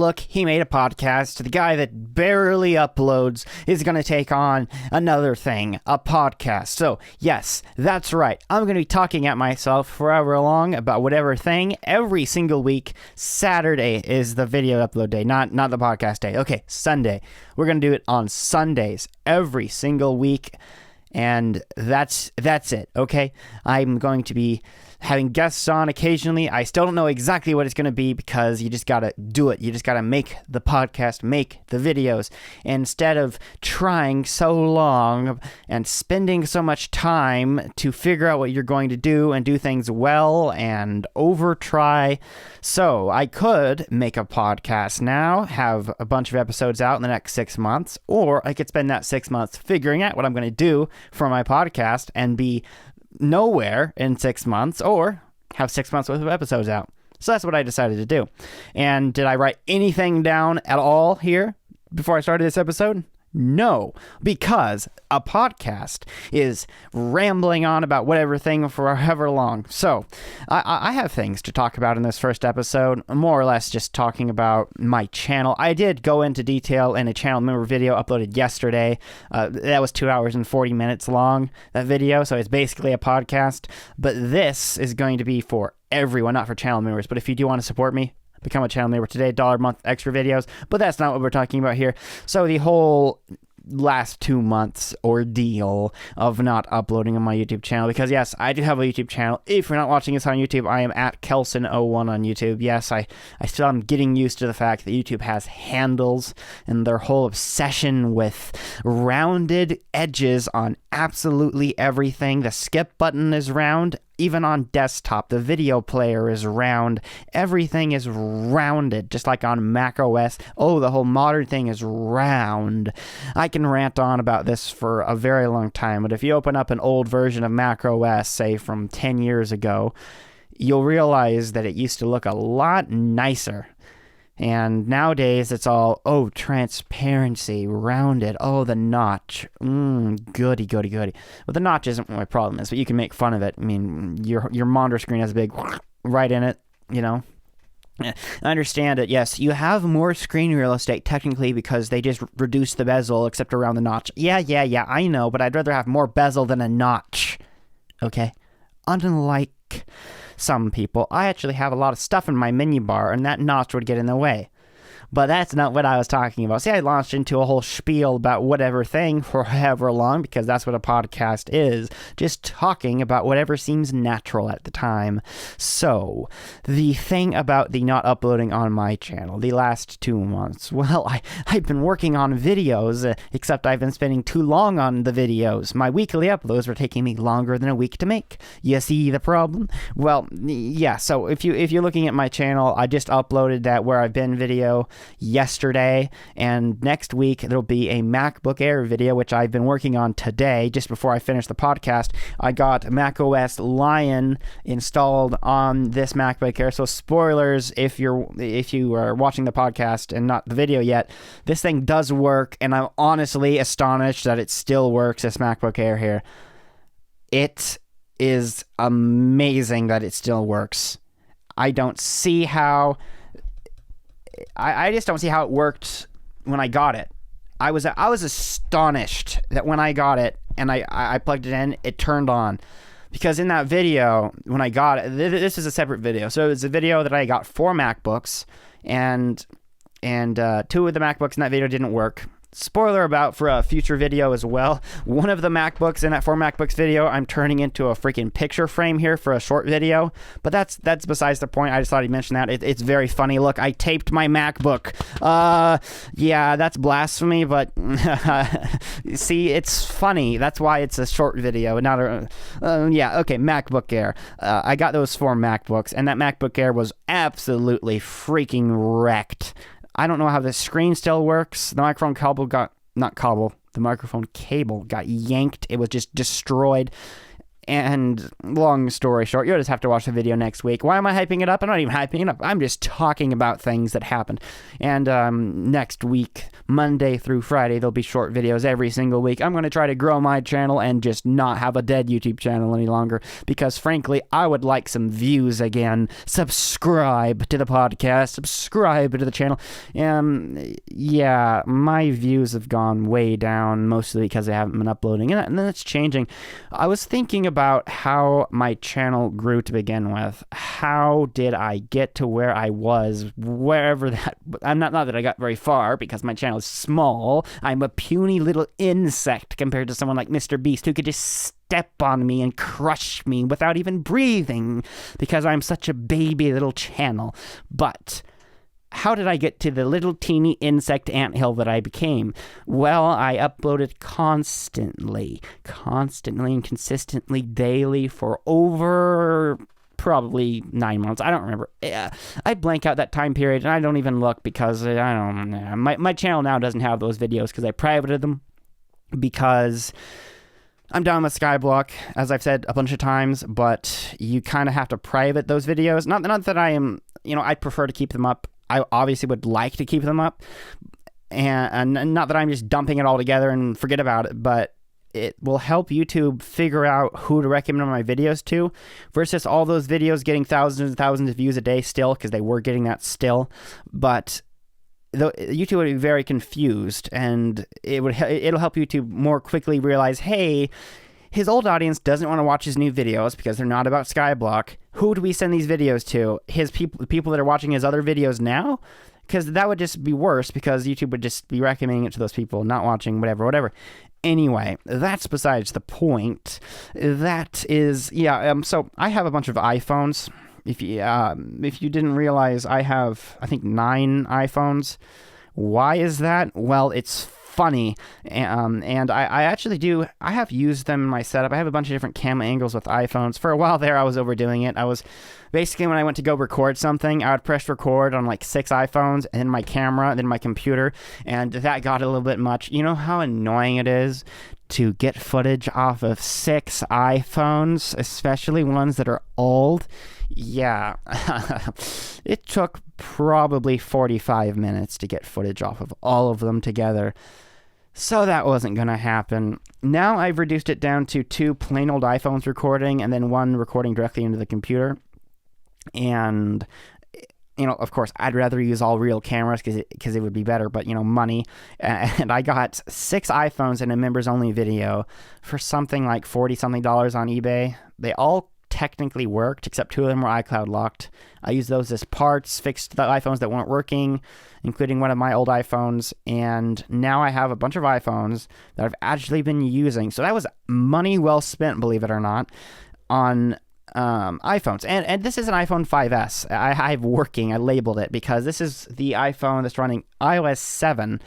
look, he made a podcast. The guy that barely uploads is going to take on another thing, a podcast. So, yes, that's right. I'm going to be talking at myself forever long about whatever thing every single week. Saturday is the video upload day, not the podcast day. Okay, Sunday. We're going to do it on Sundays every single week. And that's it, okay? I'm going to be having guests on occasionally. I still don't know exactly what it's going to be because you just got to do it. You just got to make the podcast, make the videos. And instead of trying so long and spending so much time to figure out what you're going to do and do things well and over try. So I could make a podcast now, have a bunch of episodes out in the next 6 months, or I could spend that 6 months figuring out what I'm going to do for my podcast and be nowhere in 6 months, or have 6 months worth of episodes out. So that's what I decided to do. And did I write anything down at all here before I started this episode? No, because a podcast is rambling on about whatever thing for however long. So I have things to talk about in this first episode, more or less just talking about my channel. I did go into detail in a channel member video uploaded yesterday. That was 2 hours and 40 minutes long, that video. So it's basically a podcast. But this is going to be for everyone, not for channel members. But if you do want to support me, become a channel member today, $1 a month, extra videos, but that's not what we're talking about here. So the whole last 2 months ordeal of not uploading on my YouTube channel, because yes, I do have a YouTube channel. If you're not watching this on YouTube, I am at Kelson01 on YouTube. Yes, I still am getting used to the fact that YouTube has handles and their whole obsession with rounded edges on absolutely everything. The skip button is round. Even on desktop, the video player is round. Everything is rounded, just like on Mac OS. Oh, the whole modern thing is round. I can rant on about this for a very long time, but if you open up an old version of Mac OS, say from 10 years ago, you'll realize that it used to look a lot nicer. And nowadays, it's all, oh, transparency, rounded, oh, the notch, goody. Well, the notch isn't what my problem is, but you can make fun of it. I mean, your monitor screen has a big right in it, you know. I understand it, yes, you have more screen real estate, technically, because they just reduce the bezel, except around the notch. Yeah, I know, but I'd rather have more bezel than a notch, okay? Unlike some people, I actually have a lot of stuff in my menu bar, and that notch would get in the way. But that's not what I was talking about. See, I launched into a whole spiel about whatever thing for however long, because that's what a podcast is. Just talking about whatever seems natural at the time. So, the thing about the not uploading on my channel the last 2 months, well, I've been working on videos, except I've been spending too long on the videos. My weekly uploads were taking me longer than a week to make. You see the problem? Well, yeah, so if you're looking at my channel, I just uploaded that Where I've Been video yesterday, and next week there'll be a MacBook Air video, which I've been working on today just before I finished the podcast. I got macOS Lion installed on this MacBook Air, so spoilers if you are watching the podcast and not the video yet, this thing does work, and I'm honestly astonished that it still works, this MacBook Air here. It is amazing that it still works. I don't see how I just don't see how it worked when I got it. I was astonished that when I got it and I plugged it in, it turned on. Because in that video, when I got it, this is a separate video. So it's a video that I got 4 MacBooks, and 2 of the MacBooks in that video didn't work. Spoiler about for a future video as well. One of the MacBooks in that 4 MacBooks video, I'm turning into a freaking picture frame here for a short video. But that's besides the point. I just thought I'd mention that. It's very funny. Look, I taped my MacBook. Yeah, that's blasphemy, but see, it's funny. That's why it's a short video, not a... yeah, okay, MacBook Air. I got those 4 MacBooks, and that MacBook Air was absolutely freaking wrecked. I don't know how the screen still works. The microphone cable got... Not cable. The microphone cable got yanked. It was just destroyed. And long story short, you'll just have to watch the video next week. Why am I hyping it up? I'm not even hyping it up. I'm just talking about things that happened. And next week, Monday through Friday, there'll be short videos every single week. I'm going to try to grow my channel and just not have a dead YouTube channel any longer because, frankly, I would like some views again. Subscribe to the podcast. Subscribe to the channel. Yeah, my views have gone way down, mostly because I haven't been uploading. And then it's changing. I was thinking about how my channel grew to begin with. How did I get to where I was, wherever that... I'm not that I got very far, because my channel is small. I'm a puny little insect compared to someone like Mr. Beast, who could just step on me and crush me without even breathing, because I'm such a baby little channel. But... how did I get to the little teeny insect anthill that I became? Well, I uploaded constantly and consistently daily for over probably 9 months. I don't remember. I blank out that time period, and I don't even look because I don't know. My channel now doesn't have those videos because I privated them because I'm done with Skyblock, as I've said a bunch of times, but you kind of have to private those videos. Not that I am, I prefer to keep them up. I obviously would like to keep them up, and not that I'm just dumping it all together and forget about it, but it will help YouTube figure out who to recommend my videos to, versus all those videos getting thousands and thousands of views a day still, because they were getting that still, but YouTube would be very confused, and it'll help YouTube more quickly realize, hey, his old audience doesn't want to watch his new videos because they're not about Skyblock. Who do we send these videos to? The people that are watching his other videos now? Because that would just be worse, because YouTube would just be recommending it to those people not watching whatever. Anyway, that's besides the point. That is, so I have a bunch of iPhones. If you didn't realize, I have, I think, 9 iPhones. Why is that? Well, it's funny, and I actually do. I have used them in my setup. I have a bunch of different camera angles with iPhones. For a while there, I was overdoing it. I was basically, when I went to go record something, I would press record on like 6 iPhones, and then my camera, and then my computer, and that got a little bit much. You know how annoying it is to get footage off of 6 iPhones, especially ones that are old? Yeah, it took probably 45 minutes to get footage off of all of them together. So that wasn't going to happen. Now I've reduced it down to 2 plain old iPhones recording, and then 1 recording directly into the computer. And, of course, I'd rather use all real cameras because it would be better, but, money. And I got 6 iPhones in a members-only video for something like $40-something on eBay. They all technically worked, except 2 of them were iCloud locked. I used those as parts, fixed the iPhones that weren't working, including one of my old iPhones, and now I have a bunch of iPhones that I've actually been using. So that was money well spent, believe it or not, on iPhones. And this is an iPhone 5S. I have working. I labeled it because this is the iPhone that's running iOS 7.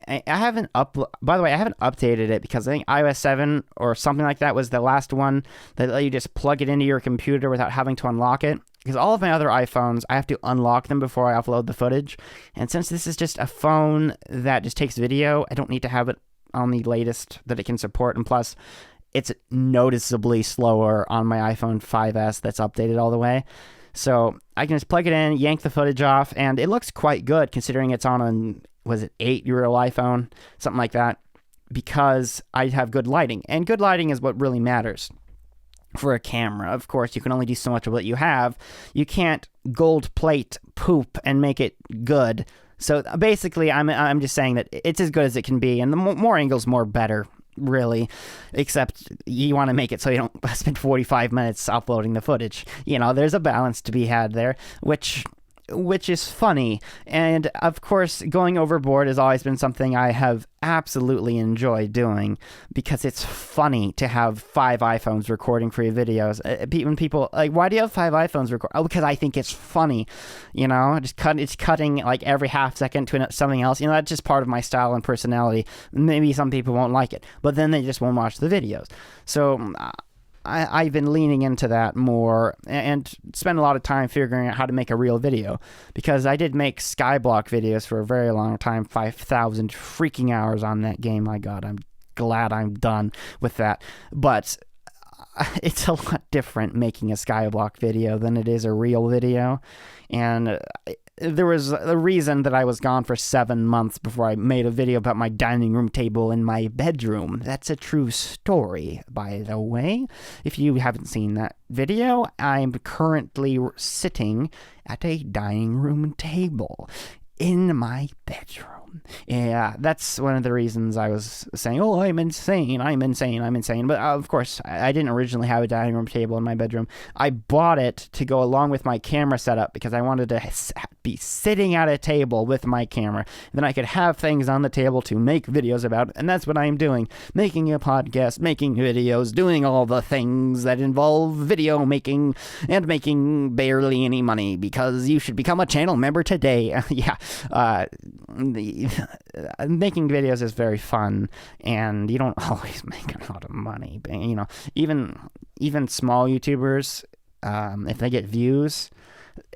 I haven't by the way, I haven't updated it because I think iOS 7 or something like that was the last one that let you just plug it into your computer without having to unlock it. Because all of my other iPhones, I have to unlock them before I upload the footage. And since this is just a phone that just takes video, I don't need to have it on the latest that it can support. And plus, it's noticeably slower on my iPhone 5S that's updated all the way. So I can just plug it in, yank the footage off, and it looks quite good considering it's on an, was it 8-year-old iPhone? Something like that. Because I have good lighting. And good lighting is what really matters for a camera. Of course, you can only do so much of what you have. You can't gold plate poop and make it good. So basically, I'm just saying that it's as good as it can be, and the more angles, more better, really. Except you want to make it so you don't spend 45 minutes uploading the footage. There's a balance to be had there, which is funny. And of course, going overboard has always been something I have absolutely enjoyed doing because it's funny to have 5 iPhones recording for your videos. When people like, why do you have 5 iPhones record? Oh, because I think it's funny. It's cutting like every half second to something else. That's just part of my style and personality. Maybe some people won't like it, but then they just won't watch the videos. So I've been leaning into that more and spend a lot of time figuring out how to make a real video, because I did make Skyblock videos for a very long time, 5,000 freaking hours on that game. My God, I'm glad I'm done with that. But it's a lot different making a Skyblock video than it is a real video. And there was a reason that I was gone for 7 months before I made a video about my dining room table in my bedroom. That's a true story, by the way. If you haven't seen that video, I'm currently sitting at a dining room table in my bedroom. Yeah, that's one of the reasons I was saying, oh, I'm insane. But of course, I didn't originally have a dining room table in my bedroom. I bought it to go along with my camera setup because I wanted to be sitting at a table with my camera. Then I could have things on the table to make videos about, and that's what I'm doing. Making a podcast, making videos, doing all the things that involve video making and making barely any money, because you should become a channel member today. Making videos is very fun, and you don't always make a lot of money. But, even small YouTubers, if they get views,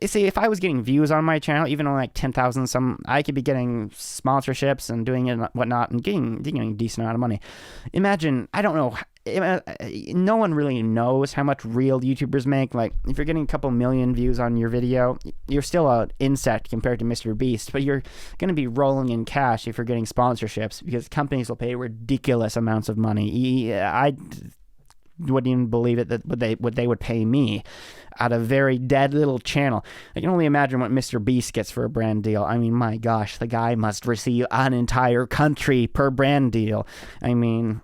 see, if I was getting views on my channel, even on like 10,000 I could be getting sponsorships and doing it and whatnot and getting a decent amount of money. Imagine, I don't know, no one really knows how much real YouTubers make. Like, if you're getting a couple million views on your video, you're still an insect compared to Mr. Beast, but you're going to be rolling in cash if you're getting sponsorships, because companies will pay ridiculous amounts of money. I wouldn't even believe it that what they would pay me at a very dead little channel. I can only imagine what Mr. Beast gets for a brand deal. I mean, my gosh, the guy must receive an entire country per brand deal. I mean,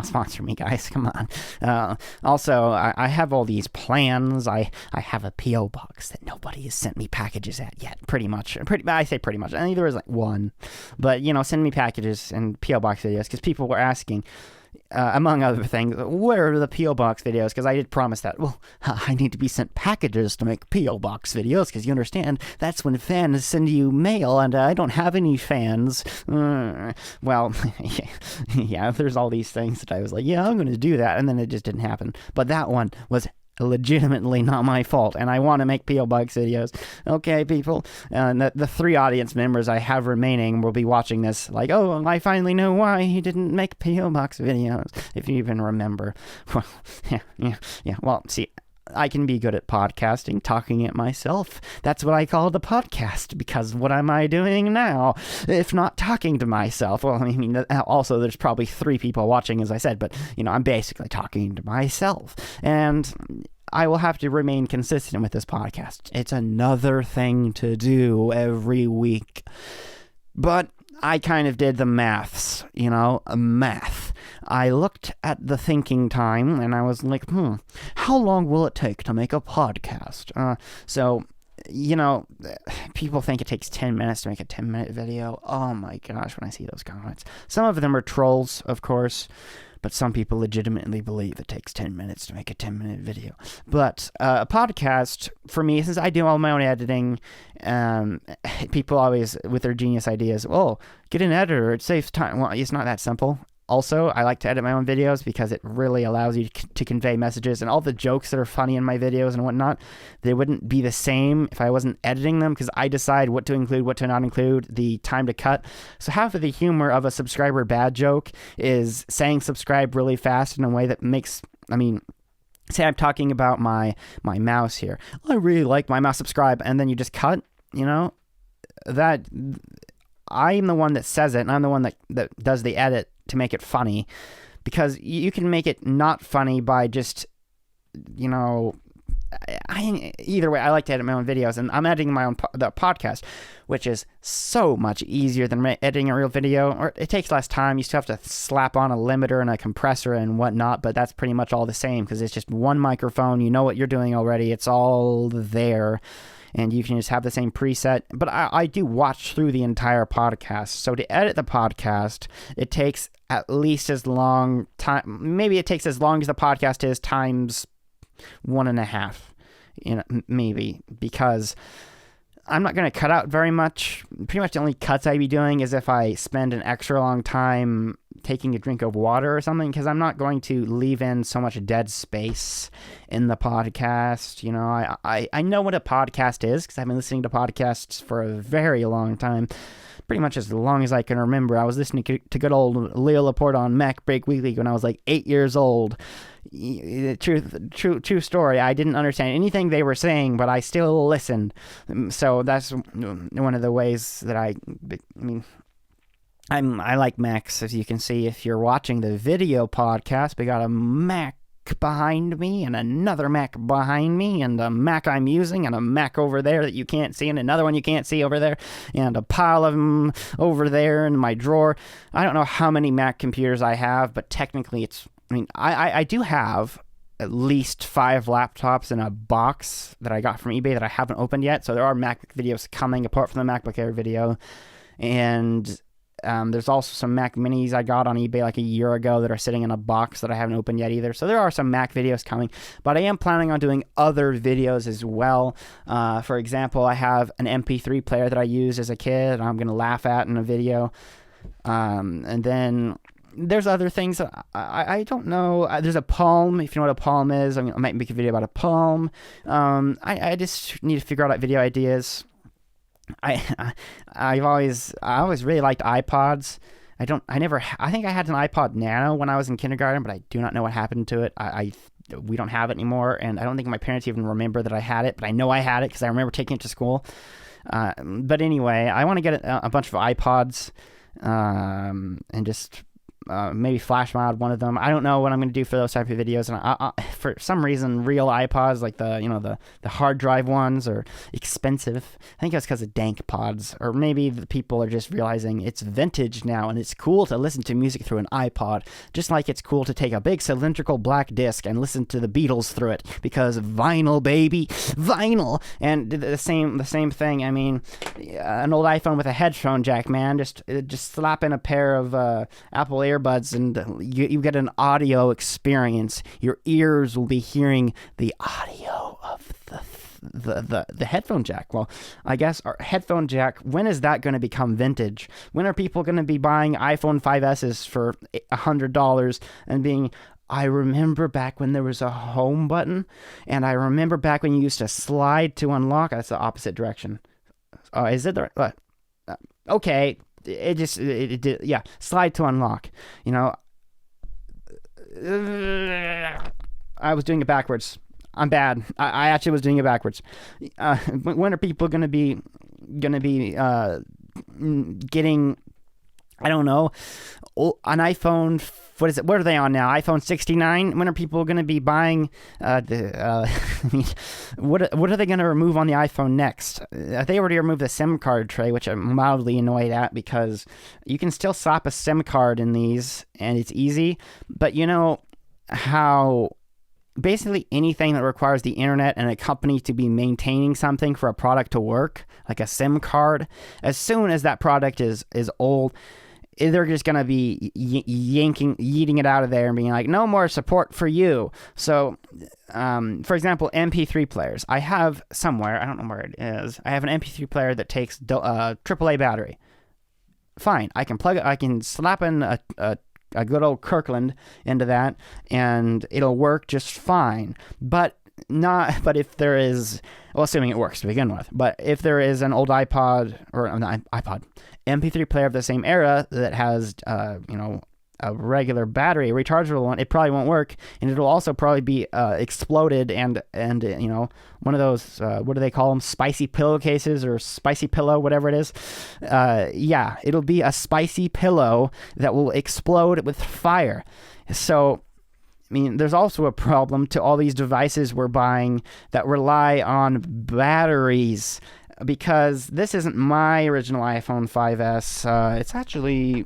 sponsor me, guys, come on. Also, I have all these plans. I have a P.O. box that nobody has sent me packages at yet, pretty much. I say pretty much. I think there was like one. But, send me packages and P.O. box videos, because people were asking, among other things, where are the P.O. Box videos? Because I did promise that. Well, I need to be sent packages to make P.O. Box videos, because you understand, that's when fans send you mail, and I don't have any fans. Well, yeah, there's all these things that I was like, yeah, I'm going to do that, and then it just didn't happen. But that one was legitimately not my fault, and I want to make P.O. Box videos. Okay, people, the 3 audience members I have remaining will be watching this like, oh, I finally know why he didn't make P.O. Box videos, if you even remember. Well, yeah, well, see, I can be good at podcasting, talking at myself. That's what I call the podcast, because what am I doing now if not talking to myself? Well, I mean, also there's probably 3 people watching, as I said, but, I'm basically talking to myself. And I will have to remain consistent with this podcast. It's another thing to do every week. But I kind of did the maths, math. I looked at the thinking time, and I was like, how long will it take to make a podcast? So, people think it takes 10 minutes to make a 10-minute video. Oh my gosh, when I see those comments. Some of them are trolls, of course, but some people legitimately believe it takes 10 minutes to make a 10-minute video. But a podcast, for me, since I do all my own editing, people always, with their genius ideas, get an editor, it saves time. Well, it's not that simple. Also, I like to edit my own videos because it really allows you to convey messages, and all the jokes that are funny in my videos and whatnot, they wouldn't be the same if I wasn't editing them, because I decide what to include, what to not include, the time to cut. So half of the humor of a subscriber bad joke is saying subscribe really fast in a way that makes, say I'm talking about my mouse here. I really like my mouse, subscribe, and then you just cut, that I'm the one that says it, and I'm the one that does the edit to make it funny, because you can make it not funny by just, either way, I like to edit my own videos, and I'm editing my own the podcast, which is so much easier than editing a real video. Or it takes less time. You still have to slap on a limiter and a compressor and whatnot, but that's pretty much all the same, because it's just one microphone. You know what you're doing already. It's all there. And you can just have the same preset. But I do watch through the entire podcast. So to edit the podcast, it takes at least as long time. Maybe it takes as long as the podcast is times 1.5. Maybe. Because I'm not going to cut out very much. Pretty much the only cuts I'd be doing is if I spend an extra long time taking a drink of water or something, because I'm not going to leave in so much dead space in the podcast. You know, I know what a podcast is because I've been listening to podcasts for a very long time. Pretty much as long as I can remember. I was listening to good old Leo Laporte on Mac Break Weekly when I was like 8 years old. True story. I didn't understand anything they were saying, but I still listened. So that's one of the ways that I like Macs, as you can see if you're watching the video podcast. We got a Mac behind me and another Mac behind me and a Mac I'm using and a Mac over there that you can't see and another one you can't see over there and a pile of them over there in my drawer. I don't know how many Mac computers I have, but technically I do have at least 5 laptops in a box that I got from eBay that I haven't opened yet. So there are MacBook videos coming apart from the MacBook Air video. And there's also some Mac Minis I got on eBay like a year ago that are sitting in a box that I haven't opened yet either. So there are some Mac videos coming, but I am planning on doing other videos as well. For example, I have an MP3 player that I used as a kid, and I'm going to laugh at in a video. And then there's other things I don't know. There's a Palm. If you know what a Palm is, I might make a video about a Palm. I just need to figure out video ideas. I always really liked iPods. I think I had an iPod Nano when I was in kindergarten, but I do not know what happened to it. We don't have it anymore, and I don't think my parents even remember that I had it, but I know I had it because I remember taking it to school. But anyway, I want to get a bunch of iPods and just maybe flash mod one of them. I don't know what I'm going to do for those type of videos, and I, for some reason, real iPods like the hard drive ones are expensive. I think that's because of dank pods, or maybe the people are just realizing it's vintage now, and it's cool to listen to music through an iPod, just like it's cool to take a big cylindrical black disc and listen to the Beatles through it, because vinyl, baby, vinyl. And the same thing. I mean, an old iPhone with a headphone jack, man. Just slap in a pair of Apple earbuds and you get an audio experience. Your ears will be hearing the audio of the headphone jack. Well, I guess our headphone jack, when is that going to become vintage? When are people going to be buying iPhone 5Ss for $100 and being, I remember back when there was a home button, and I remember back when you used to slide to unlock. That's the opposite direction. Is it the right? Okay. It did, yeah. Slide to unlock. You know, I was doing it backwards. I'm bad. I actually was doing it backwards. When are people gonna be getting, I don't know, an iPhone? What is it? What are they on now? iPhone 69? When are people going to be buying what are they going to remove on the iPhone next? They already removed the SIM card tray, which I'm mildly annoyed at, because you can still slap a SIM card in these, and it's easy. But you know how basically anything that requires the internet and a company to be maintaining something for a product to work, like a SIM card, as soon as that product is old, they're just going to be yeeting it out of there and being like, no more support for you. So, for example, MP3 players. I have somewhere, I don't know where it is, I have an MP3 player that takes AAA battery. Fine, I can slap in a good old Kirkland into that, and it'll work just fine. But if there is, well, assuming it works to begin with, but if there is an old iPod, or not iPod, MP3 player of the same era that has, a regular battery, a rechargeable one, it probably won't work, and it'll also probably be exploded and one of those, what do they call them, spicy pillowcases or spicy pillow, whatever it is. Yeah, it'll be a spicy pillow that will explode with fire. So, I mean, there's also a problem to all these devices we're buying that rely on batteries, because this isn't my original iPhone 5S. It's actually...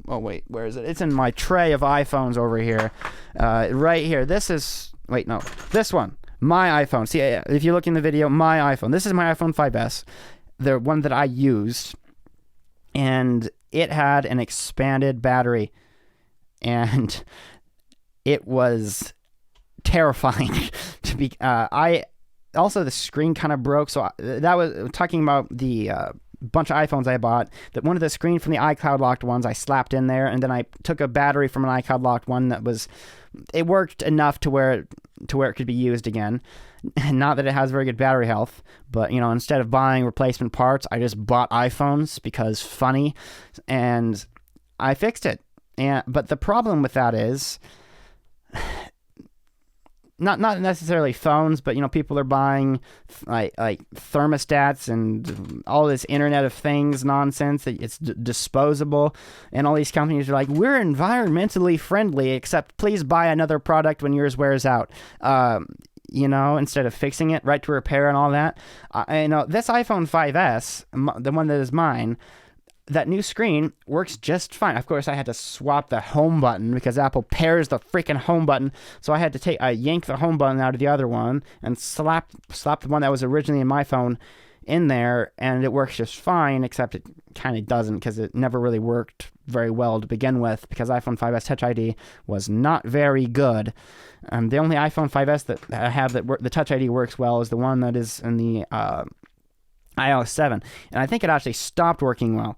oh, wait, where is it? It's in my tray of iPhones over here. Right here. This is... Wait, no. This one. My iPhone. See, if you look in the video, my iPhone. This is my iPhone 5S. The one that I used. And it had an expanded battery. And it was terrifying to be... Also, the screen kind of broke. So that was talking about the bunch of iPhones I bought, that one of the screen from the iCloud locked ones I slapped in there, and then I took a battery from an iCloud locked one it worked enough to where it could be used again. Not that it has very good battery health, but instead of buying replacement parts, I just bought iPhones because funny, and I fixed it. But the problem with that is not necessarily phones, but people are buying like thermostats and all this Internet of Things nonsense. It's disposable, and all these companies are like, we're environmentally friendly, except please buy another product when yours wears out. Instead of fixing it right to repair and all that. This iPhone 5S, the one that is mine, that new screen works just fine. Of course, I had to swap the home button because Apple pairs the freaking home button. So I had to yank the home button out of the other one and slap the one that was originally in my phone in there, and it works just fine, except it kind of doesn't because it never really worked very well to begin with, because iPhone 5S Touch ID was not very good. The only iPhone 5S that I have the Touch ID works well is the one that is in the iOS 7, and I think it actually stopped working well.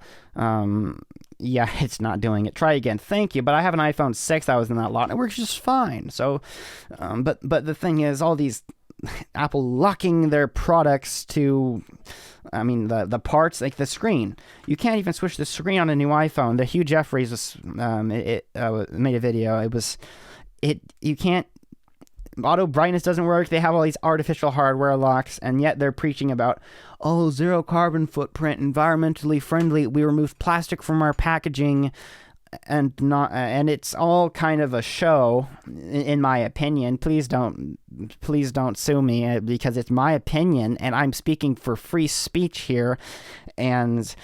Yeah, it's not doing it. Try again. Thank you. But I have an iPhone 6 that was in that lot, and it works just fine. So, but the thing is, all these Apple locking their products to, the parts, like the screen. You can't even switch the screen on a new iPhone. The Hugh Jeffries made a video. You can't. Auto brightness doesn't work. They have all these artificial hardware locks, and yet they're preaching about, zero carbon footprint, environmentally friendly. We remove plastic from our packaging, and it's all kind of a show, in my opinion. Please don't sue me, because it's my opinion, and I'm speaking for free speech here, it's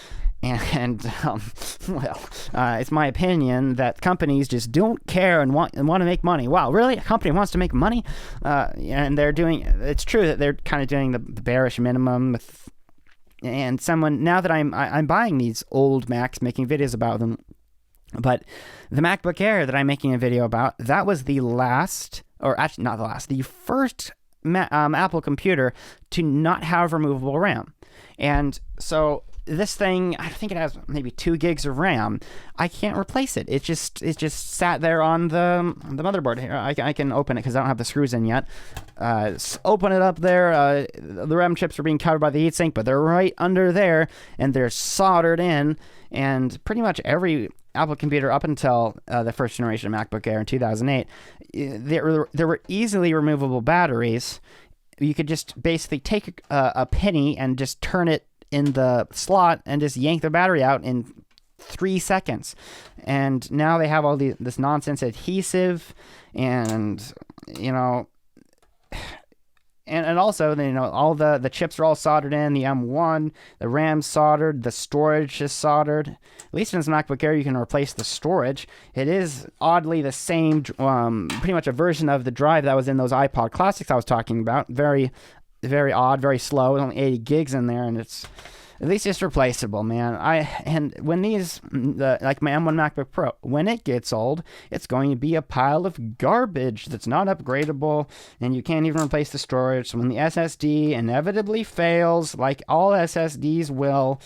my opinion that companies just don't care and want to make money. Wow, really? A company wants to make money? And it's true that they're kind of doing the bearish minimum. And now that I'm buying these old Macs, making videos about them, but the MacBook Air that I'm making a video about, that was the first Apple computer to not have removable RAM. And so this thing, I think it has maybe 2 gigs of RAM. I can't replace it. It just sat there on the motherboard here. I can open it because I don't have the screws in yet. Open it up there. The RAM chips are being covered by the heatsink, but they're right under there, and they're soldered in. And pretty much every Apple computer up until the first generation of MacBook Air in 2008, there were easily removable batteries. You could just basically take a penny and just turn it in the slot and just yank the battery out in 3 seconds. And now they have all this nonsense adhesive, and and also, all the chips are all soldered in. The M1, the RAM's soldered, the storage is soldered. At least in this MacBook Air, you can replace the storage. It is oddly the same, pretty much a version of the drive that was in those iPod Classics I was talking about. Very, very odd, very slow. There's only 80 gigs in there, and at least it's replaceable, man. And when like my M1 MacBook Pro, when it gets old, it's going to be a pile of garbage that's not upgradable, and you can't even replace the storage. So when the SSD inevitably fails, like all SSDs will,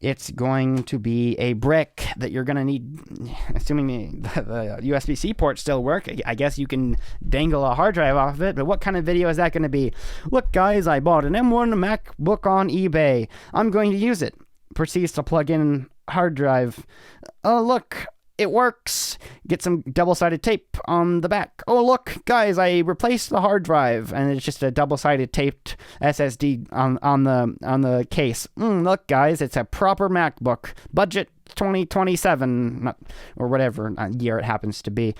it's going to be a brick that you're going to need, assuming the USB-C ports still work. I guess you can dangle a hard drive off of it, but what kind of video is that going to be? Look, guys, I bought an M1 MacBook on eBay. I'm going to use it. Proceeds to plug in hard drive. Oh, look, it works. Get some double-sided tape on the back. Oh, look, guys, I replaced the hard drive, and it's just a double-sided taped SSD on the case. Look, guys, it's a proper MacBook. Budget 2027, or whatever year it happens to be.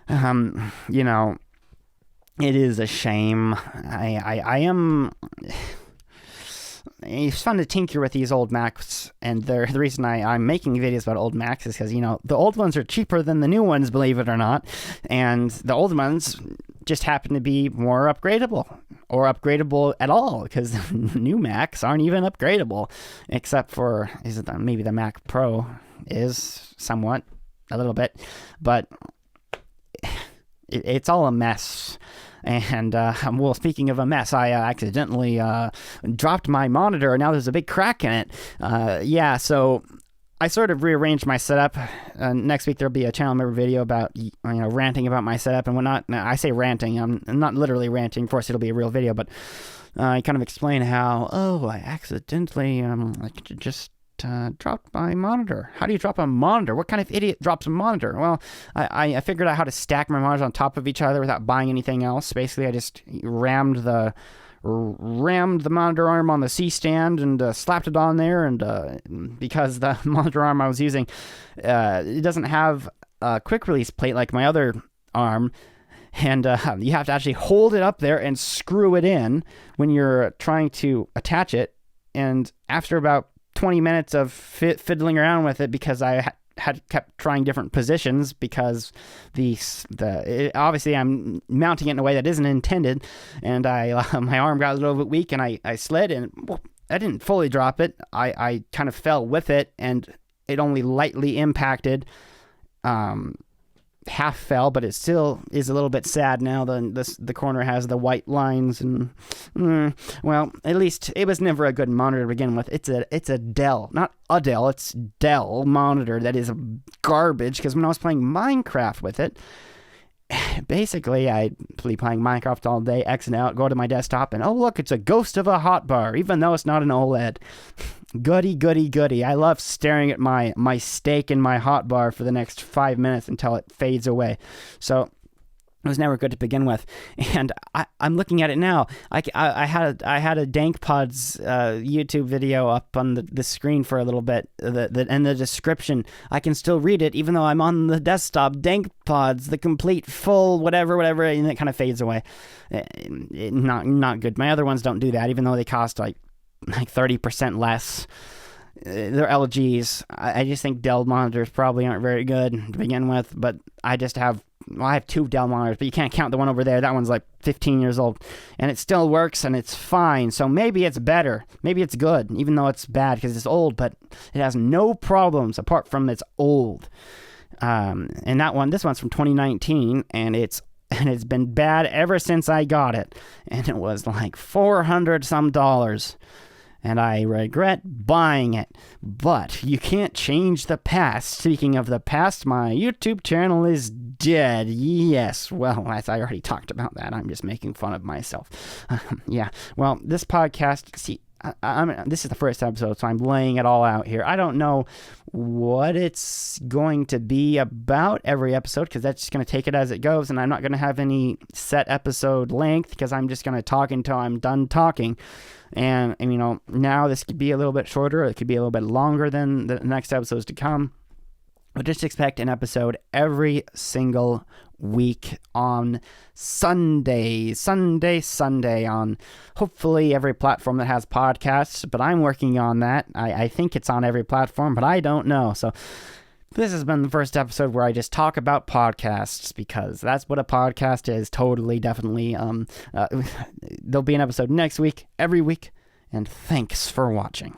It is a shame. I am. It's fun to tinker with these old Macs, and the reason I'm making videos about old Macs is because, the old ones are cheaper than the new ones, believe it or not, and the old ones just happen to be more upgradable, or upgradable at all, because new Macs aren't even upgradable, except for, maybe the Mac Pro is somewhat, a little bit, but it's all a mess. And, well, speaking of a mess, I accidentally dropped my monitor, and now there's a big crack in it. So I sort of rearranged my setup. Next week there'll be a channel member video about ranting about my setup and whatnot. Now, I say ranting. I'm not literally ranting. Of course, it'll be a real video, but I kind of explain how I accidentally just dropped my monitor. How do you drop a monitor? What kind of idiot drops a monitor? Well, I figured out how to stack my monitors on top of each other without buying anything else. Basically, I just rammed the monitor arm on the C-stand and slapped it on there, and because the monitor arm I was using, it doesn't have a quick release plate like my other arm, and you have to actually hold it up there and screw it in when you're trying to attach it. And after about 20 minutes of fiddling around with it, because I had kept trying different positions, because obviously I'm mounting it in a way that isn't intended, and my arm got a little bit weak, and I slid, and I didn't fully drop it. I kind of fell with it, and it only lightly impacted, half fell, but it still is a little bit sad now. The corner has the white lines, and well, at least it was never a good monitor to begin with. It's a Dell, not Adele, it's Dell monitor that is garbage, because when I was playing Minecraft with it, basically I'd be playing Minecraft all day, X and out, go to my desktop, and oh look, it's a ghost of a hotbar, even though it's not an OLED. Goody, goody, goody. I love staring at my steak in my hotbar for the next 5 minutes until it fades away. So it was never good to begin with. And I'm looking at it now. I had a Dank Pods YouTube video up on the screen for a little bit, and the description, I can still read it even though I'm on the desktop. Dank Pods, the complete full whatever, and it kind of fades away. Not good. My other ones don't do that, even though they cost like 30% less. They're LGs. I just think Dell monitors probably aren't very good to begin with, but I have two Dell monitors, but you can't count the one over there. That one's like 15 years old, and it still works, and it's fine. So maybe it's better. Maybe it's good, even though it's bad because it's old, but it has no problems apart from it's old. And this one's from 2019, and it's been bad ever since I got it, and it was like $400 some. And I regret buying it. But you can't change the past. Speaking of the past, my YouTube channel is dead. Yes, well, as I already talked about that, I'm just making fun of myself. Yeah, well, this podcast, see, this is the first episode, so I'm laying it all out here. I don't know what it's going to be about every episode, because that's just going to take it as it goes, and I'm not going to have any set episode length, because I'm just going to talk until I'm done talking. And now this could be a little bit shorter, or it could be a little bit longer than the next episodes to come. But just expect an episode every single week on Sunday on hopefully every platform that has podcasts, but I'm working on that. I think it's on every platform, but I don't know. So this has been the first episode where I just talk about podcasts, because that's what a podcast is. Totally, definitely. There'll be an episode next week, every week, and thanks for watching.